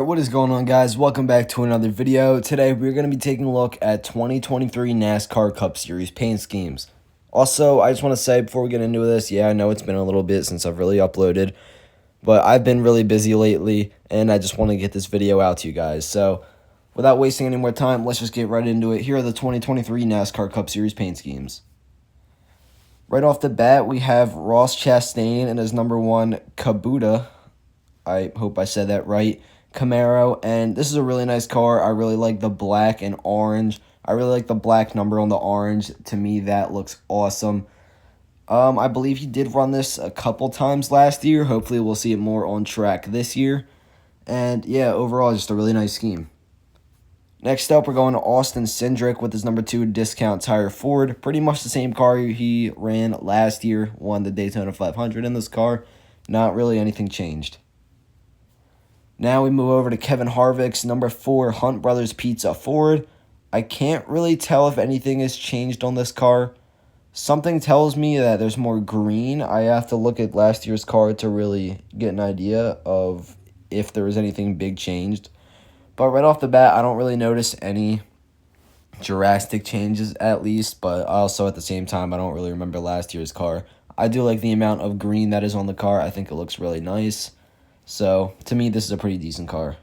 What is going on, guys? Welcome back to another video. Today we're going to be taking a look at 2023 NASCAR Cup Series paint schemes. Also, I just want to say before we get into this, I know it's been a little bit since I've really uploaded, but I've been really busy lately and I just want to get this video out to you guys. So without wasting any more time, let's just get right into it. Here are the 2023 NASCAR Cup Series paint schemes. Right off the bat, we have Ross Chastain and his number 1 Kabuta. I hope I said that right. Camaro, and this is a really nice car. I really like the black and orange. I really like the black number on the orange. To me, that looks awesome. I believe he did run this a couple times last year. Hopefully, we'll see it more on track this year. And yeah, overall, just a really nice scheme. Next up, we're going to Austin Cindric with his number 2 Discount Tire Ford. Pretty much the same car he ran last year. Won the Daytona 500 in this car. Not really anything changed. Now we move over to Kevin Harvick's number 4 Hunt Brothers Pizza Ford. I can't really tell if anything has changed on this car. Something tells me that there's more green. I have to look at last year's car to really get an idea of if there was anything big changed. But right off the bat, I don't really notice any drastic changes at least. But also at the same time, I don't really remember last year's car. I do like the amount of green that is on the car. I think it looks really nice. So, to me, this is a pretty decent car.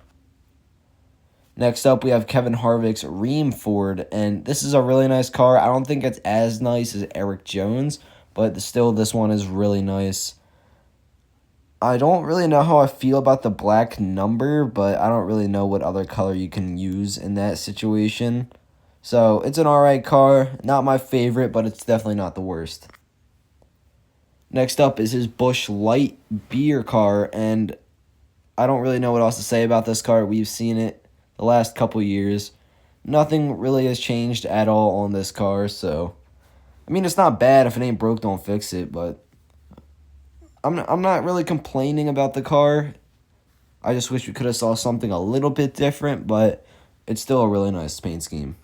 Next up, we have Kevin Harvick's Ream Ford, and this is a really nice car. I don't think it's as nice as Eric Jones, but still, this one is really nice. I don't really know how I feel about the black number, but I don't really know what other color you can use in that situation. So, it's an alright car. Not my favorite, but it's definitely not the worst. Next up is his Busch Light beer car, and I don't really know what else to say about this car. We've seen it the last couple years. Nothing really has changed at all on this car, so I mean, it's not bad. If it ain't broke, don't fix it, but I'm not really complaining about the car. I just wish we could have saw something a little bit different, but it's still a really nice paint scheme.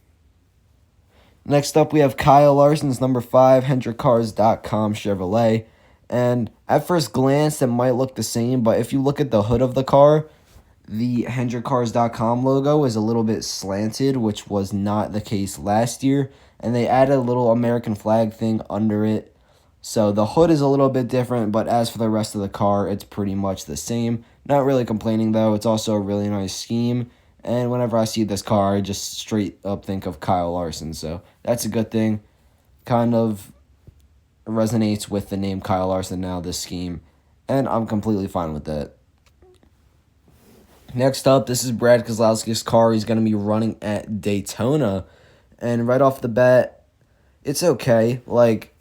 Next up, we have Kyle Larson's number 5 HendrickCars.com Chevrolet. And at first glance, it might look the same, but if you look at the hood of the car, the HendrickCars.com logo is a little bit slanted, which was not the case last year. And they added a little American flag thing under it. So the hood is a little bit different, but as for the rest of the car, it's pretty much the same. Not really complaining, though. It's also a really nice scheme. And whenever I see this car, I just straight up think of Kyle Larson. So that's a good thing. Kind of resonates with the name Kyle Larson now, this scheme, and I'm completely fine with that. Next up, this is Brad Keselowski's car. He's going to be running at Daytona, and right off the bat, it's okay. Like,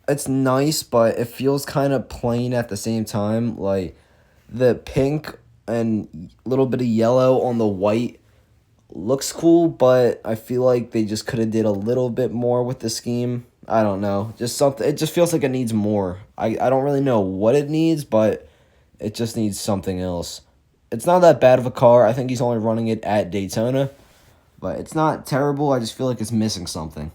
it's nice, but it feels kind of plain at the same time. Like, the pink and little bit of yellow on the white looks cool, but I feel like they just could have did a little bit more with the scheme. I don't know. Just something. It just feels like it needs more. I don't really know what it needs, but it just needs something else. It's not that bad of a car. I think he's only running it at Daytona, but it's not terrible. I just feel like it's missing something.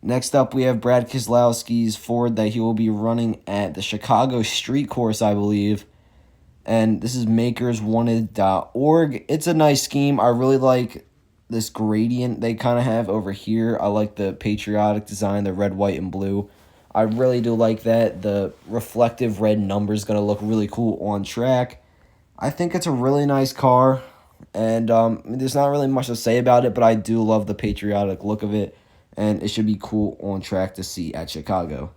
Next up, we have Brad Keselowski's Ford that he will be running at the Chicago Street Course, I believe. And this is makerswanted.org. It's a nice scheme. I really like this gradient they kind of have over here. I like the patriotic design, the red, white, and blue. I really do like that. The reflective red number is going to look really cool on track. I think it's a really nice car, and there's not really much to say about it, but I do love the patriotic look of it, and it should be cool on track to see at Chicago.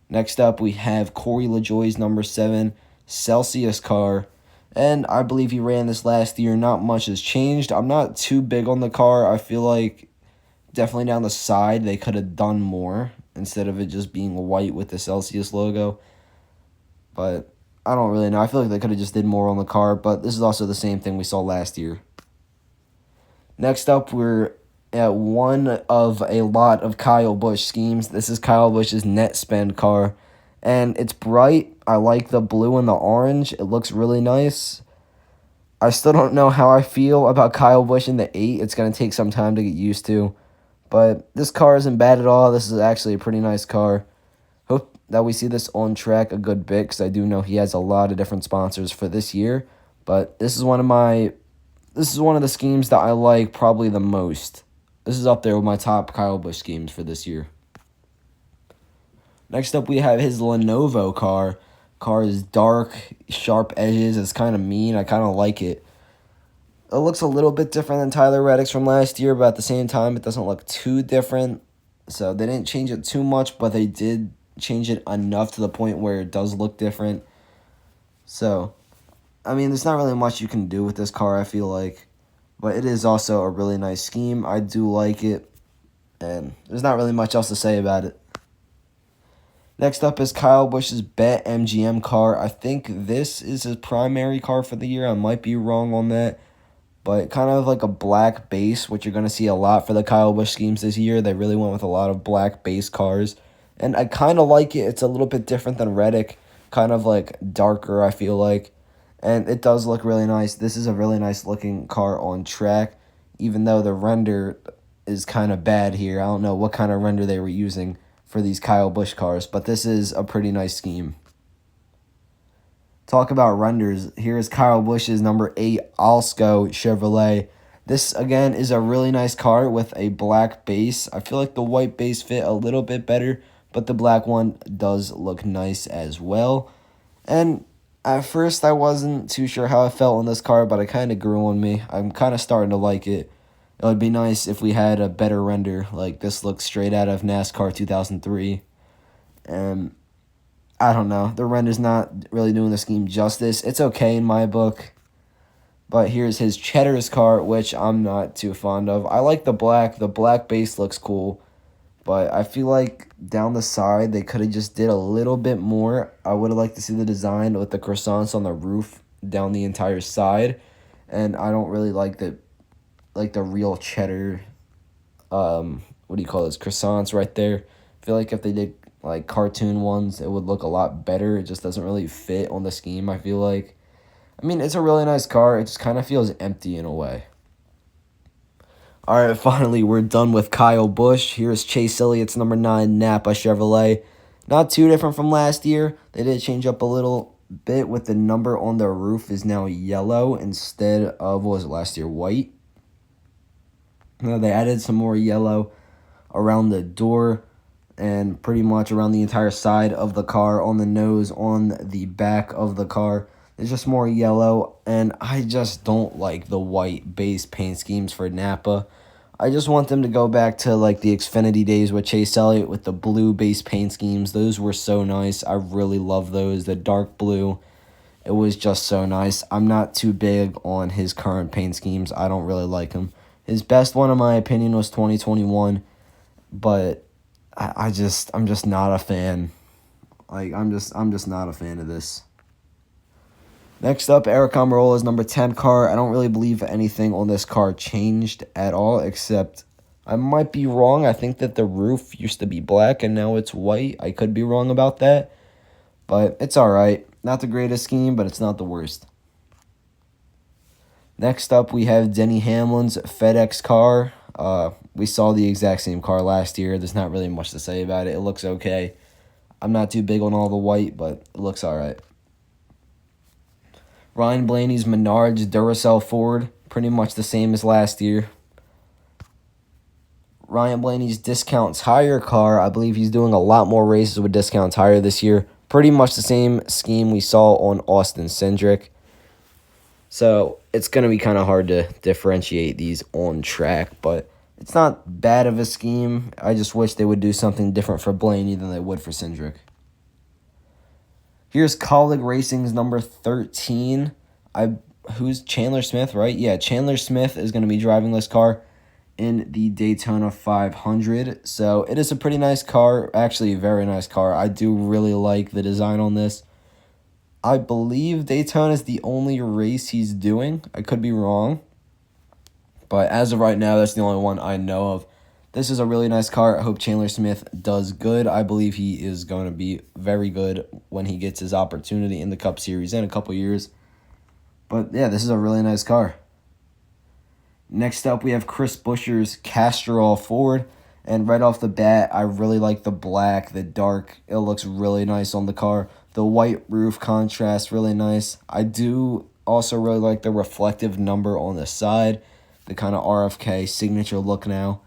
Next up, we have Corey LaJoie's number 7 Celsius car. And I believe he ran this last year. Not much has changed. I'm not too big on the car. I feel like definitely down the side they could have done more instead of it just being white with the Celsius logo. But I don't really know. I feel like they could have just did more on the car. But this is also the same thing we saw last year. Next up, we're at one of a lot of Kyle Busch schemes. This is Kyle Busch's net spend car. And it's bright. I like the blue and the orange. It looks really nice. I still don't know how I feel about Kyle Busch in the 8. It's going to take some time to get used to. But this car isn't bad at all. This is actually a pretty nice car. Hope that we see this on track a good bit, because I do know he has a lot of different sponsors for this year. But this is one of the schemes that I like probably the most. This is up there with my top Kyle Busch schemes for this year. Next up, we have his Lenovo car. Car is dark, sharp edges. It's kind of mean. I kind of like it. It looks a little bit different than Tyler Reddick's from last year, but at the same time, it doesn't look too different. So they didn't change it too much, but they did change it enough to the point where it does look different. So, I mean, there's not really much you can do with this car, I feel like. But it is also a really nice scheme. I do like it. And there's not really much else to say about it. Next up is Kyle Busch's Bet MGM car. I think this is his primary car for the year. I might be wrong on that. But kind of like a black base, which you're going to see a lot for the Kyle Busch schemes this year. They really went with a lot of black base cars. And I kind of like it. It's a little bit different than Reddick. Kind of like darker, I feel like. And it does look really nice. This is a really nice looking car on track. Even though the render is kind of bad here. I don't know what kind of render they were using for these Kyle Busch cars, but this is a pretty nice scheme. Talk about renders. Here is Kyle Busch's number 8 Alsco Chevrolet. This, again, is a really nice car with a black base. I feel like the white base fit a little bit better, but the black one does look nice as well. And at first, I wasn't too sure how I felt on this car, but it kind of grew on me. I'm kind of starting to like it. It would be nice if we had a better render. Like, this looks straight out of NASCAR 2003. And I don't know. The render's not really doing the scheme justice. It's okay in my book. But here's his Cheddar's car, which I'm not too fond of. I like the black. The black base looks cool. But I feel like down the side, they could have just did a little bit more. I would have liked to see the design with the croissants on the roof down the entire side. And I don't really like the real cheddar, what do you call those, croissants right there. I feel like if they did like cartoon ones, it would look a lot better. It just doesn't really fit on the scheme, I feel like. I mean, it's a really nice car. It just kind of feels empty in a way. All right, finally, we're done with Kyle Busch. Here's Chase Elliott's number 9 Napa Chevrolet. Not too different from last year. They did change up a little bit with the number on the roof is now yellow instead of, what was it last year, white? No, they added some more yellow around the door and pretty much around the entire side of the car, on the nose, on the back of the car. There's just more yellow, and I just don't like the white base paint schemes for Napa. I just want them to go back to like the Xfinity days with Chase Elliott with the blue base paint schemes. Those were so nice. I really love those. The dark blue, it was just so nice. I'm not too big on his current paint schemes. I don't really like them. His best one, in my opinion, was 2021, but I'm just not a fan. Like, I'm just not a fan of this. Next up, Eric Almirola's number 10 car. I don't really believe anything on this car changed at all, except I might be wrong. I think that the roof used to be black and now it's white. I could be wrong about that, but it's all right. Not the greatest scheme, but it's not the worst. Next up, we have Denny Hamlin's FedEx car. We saw the exact same car last year. There's not really much to say about it. It looks okay. I'm not too big on all the white, but it looks all right. Ryan Blaney's Menards Duracell Ford, pretty much the same as last year. Ryan Blaney's Discount Tire car, I believe he's doing a lot more races with Discount Tire this year. Pretty much the same scheme we saw on Austin Cindric. So it's going to be kind of hard to differentiate these on track, but it's not bad of a scheme. I just wish they would do something different for Blaney than they would for Cindric. Here's Colleague Racing's number 13. Who's Chandler Smith, right? Yeah, Chandler Smith is going to be driving this car in the Daytona 500. So it is a pretty nice car, actually a very nice car. I do really like the design on this. I believe Daytona is the only race he's doing. I could be wrong. But as of right now, that's the only one I know of. This is a really nice car. I hope Chandler Smith does good. I believe he is going to be very good when he gets his opportunity in the Cup Series in a couple years. But yeah, this is a really nice car. Next up, we have Chris Buescher's Castrol Ford. And right off the bat, I really like the black, the dark. It looks really nice on the car. The white roof contrast, really nice. I do Also really like the reflective number on the side, the kind of RFK signature look now.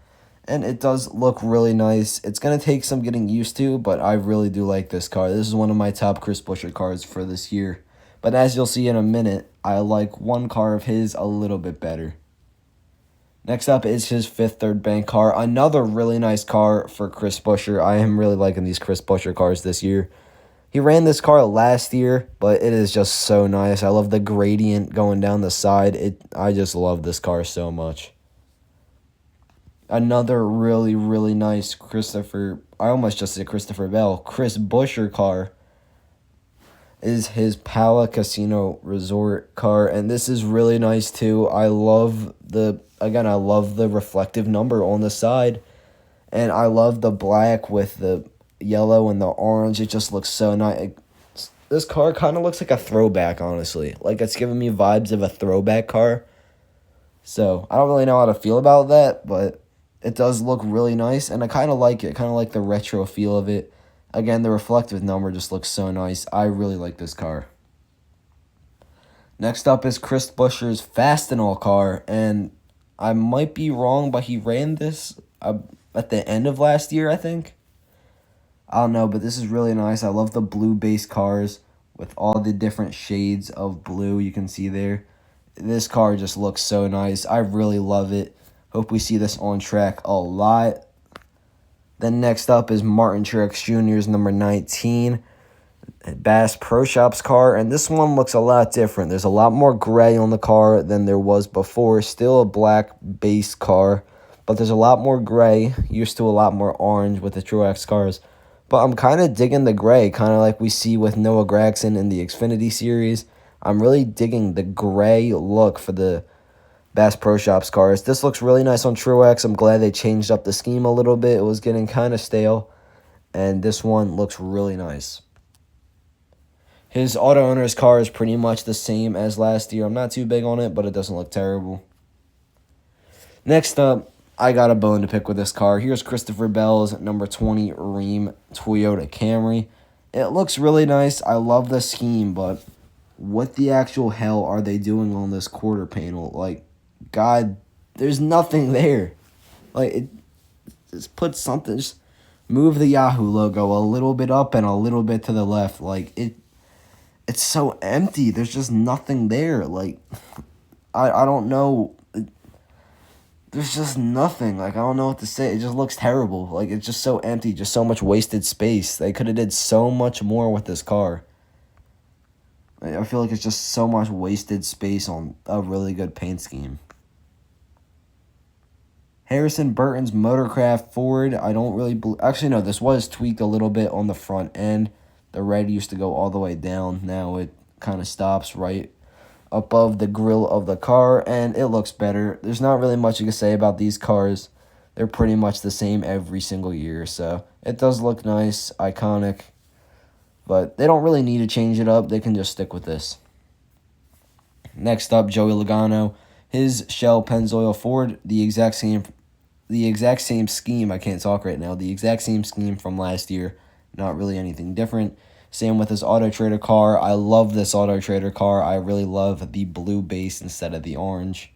And it does look really nice. It's going to take some getting used to, but I really do like this car. This is one of my top Chris Buescher cars for this year. But as you'll see in a minute, I like one car of his a little bit better. Next up is his fifth third bank car. Another really nice car for Chris Buescher. I am really liking these Chris Buescher cars this year. He ran this car last year, but it is just so nice. I love the gradient going down the side. I just love this car so much. Another really, really nice Chris Buescher car is his Pala Casino Resort car, and this is really nice too. I love the reflective number on the side, and I love the black with the yellow and the orange. It just looks so nice. This car kind of looks like a throwback, honestly. Like, it's giving me vibes of a throwback car. So, I don't really know how to feel about that, but it does look really nice, and I kind of like it. Kind of like the retro feel of it. Again, the reflective number just looks so nice. I really like this car. Next up is Chris Buescher's Fastenal car, and I might be wrong, but he ran this at the end of last year, I think. I don't know, but this is really nice. I love the blue base cars with all the different shades of blue you can see there. This car just looks so nice. I really love it. Hope we see this on track a lot. Then next up is Martin Truex Jr.'s number 19 Bass Pro Shops car, and this one looks a lot different. There's a lot more gray on the car than there was before. Still a black base car, but there's a lot more gray. Used to a lot more orange with the Truex cars. But I'm kind of digging the gray, kind of like we see with Noah Gragson in the Xfinity series. I'm really digging the gray look for the Bass Pro Shops cars. This looks really nice on Truex. I'm glad they changed up the scheme a little bit. It was getting kind of stale, and this one looks really nice. His Auto Owners car is pretty much the same as last year. I'm not too big on it, but it doesn't look terrible. Next up, I got a bone to pick with this car. Here's Christopher Bell's number 20 Rheem Toyota Camry. It looks really nice. I love the scheme, but what the actual hell are they doing on this quarter panel? Like, God, there's nothing there. Like, just put something, just move the Yahoo logo a little bit up and a little bit to the left. Like, it's so empty. There's just nothing there. Like, I don't know. There's just nothing. Like, I don't know what to say. It just looks terrible. Like, it's just so empty. Just so much wasted space. They could have did so much more with this car. I feel like it's just so much wasted space on a really good paint scheme. Harrison Burton's Motorcraft Ford. I don't really actually, no, this was tweaked a little bit on the front end. The red used to go all the way down. Now it kind of stops right above the grill of the car, and it looks better. There's not really much you can say about these cars. They're pretty much the same every single year, so it does look nice, iconic, but they don't really need to change it up. They can just stick with this. Next up, Joey Logano. His Shell Pennzoil Ford, the exact same scheme. I can't talk right now. The exact same scheme from last year. Not really anything different. Same with his Auto Trader car. I love this Auto Trader car. I really love the blue base instead of the orange.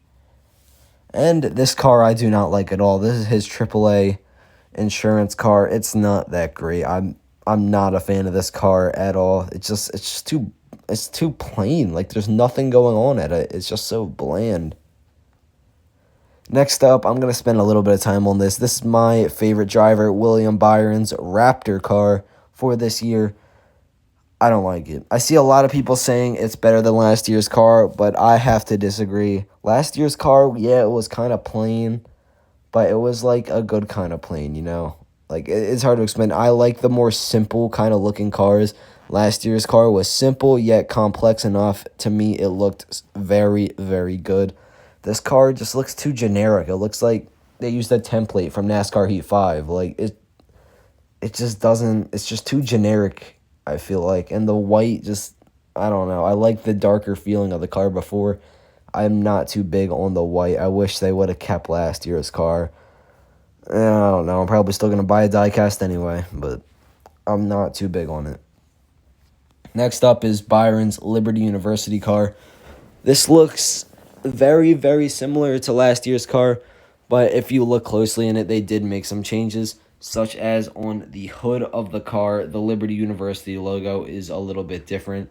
And this car I do not like at all. This is his AAA insurance car. It's not that great. I'm not a fan of this car at all. It's too plain. Like, there's nothing going on at it. It's just so bland. Next up, I'm going to spend a little bit of time on this. This is my favorite driver, William Byron's Raptor car for this year. I don't like it. I see a lot of people saying it's better than last year's car, but I have to disagree. Last year's car, yeah, it was kind of plain, but it was like a good kind of plain, you know? Like, it's hard to explain. I like the more simple kind of looking cars. Last year's car was simple yet complex enough. To me, it looked very, very good. This car just looks too generic. It looks like they used a template from NASCAR Heat 5. Like, it just doesn't, it's just too generic, I feel like. And the white just, I don't know. I like the darker feeling of the car before. I'm not too big on the white. I wish they would have kept last year's car. I don't know. I'm probably still going to buy a diecast anyway, but I'm not too big on it. Next up is Byron's Liberty University car. This looks very, very similar to last year's car, but if you look closely in it, they did make some changes, such as on the hood of the car, the Liberty University logo is a little bit different.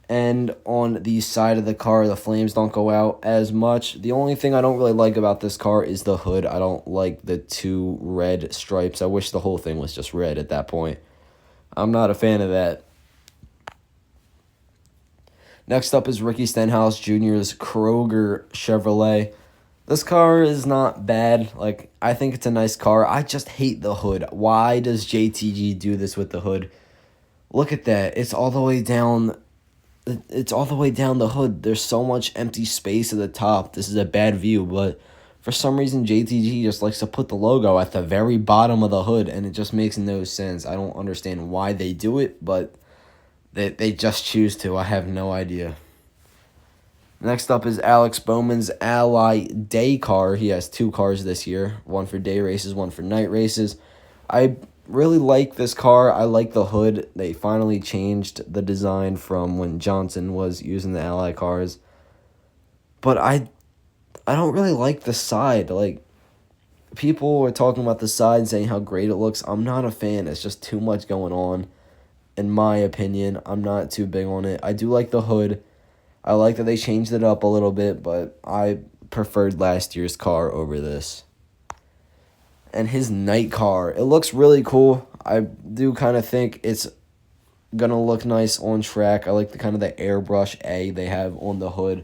And on the side of the car, the flames don't go out as much. The only thing I don't really like about this car is the hood. I don't like the two red stripes. I wish the whole thing was just red at that point. I'm not a fan of that. Next up is Ricky Stenhouse Jr.'s Kroger Chevrolet. This car is not bad. Like, I think it's a nice car. I just hate the hood. Why does JTG do this with the hood? Look at that. It's all the way down. It's all the way down the hood. There's so much empty space at the top. This is a bad view, but for some reason JTG just likes to put the logo at the very bottom of the hood, and it just makes no sense. I don't understand why they do it, but they just choose to. I have no idea. Next up is Alex Bowman's Ally Day car. He has two cars this year, one for day races, one for night races. I really like this car. I like the hood. They finally changed the design from when Johnson was using the Ally cars. But I don't really like the side. Like, people are talking about the side, saying how great it looks. I'm not a fan. It's just too much going on. In my opinion, I'm not too big on it. I do like the hood. I like that they changed it up a little bit, but I preferred last year's car over this. And his night car, it looks really cool. I do kind of think it's gonna look nice on track. I like the kind of the airbrush A they have on the hood.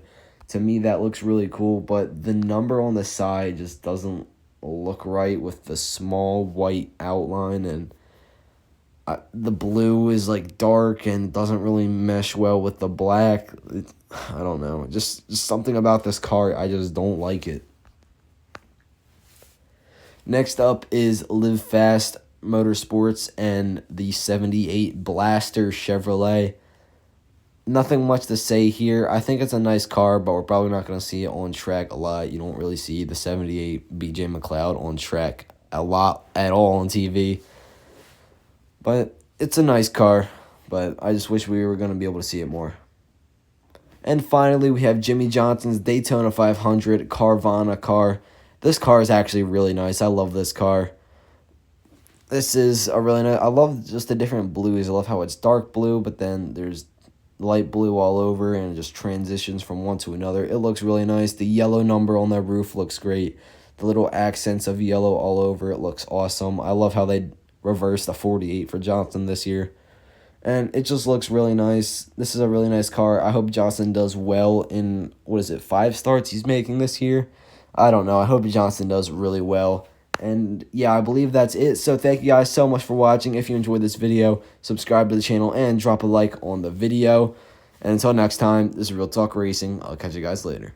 To me, that looks really cool, but the number on the side just doesn't look right with the small white outline, and the blue is like dark and doesn't really mesh well with the black. I don't know. Just something about this car, I just don't like it. Next up is Live Fast Motorsports and the 78 Blaster Chevrolet. Nothing much to say here. I think it's a nice car, but we're probably not going to see it on track a lot. You don't really see the 78 BJ McLeod on track a lot at all on TV. But it's a nice car, but I just wish we were going to be able to see it more. And finally, we have Jimmie Johnson's Daytona 500 Carvana car. This car is actually really nice. I love this car. This is a really nice. I love just the different blues. I love how it's dark blue, but then there's light blue all over, and it just transitions from one to another. It looks really nice. The yellow number on the roof looks great. The little accents of yellow all over it looks awesome. I love how they reversed the 48 for Johnson this year. And it just looks really nice. This is a really nice car. I hope Johnson does well in, 5 starts he's making this year? I don't know. I hope Johnson does really well. And yeah, I believe that's it. So thank you guys so much for watching. If you enjoyed this video, subscribe to the channel and drop a like on the video. And until next time, this is Real Talk Racing. I'll catch you guys later.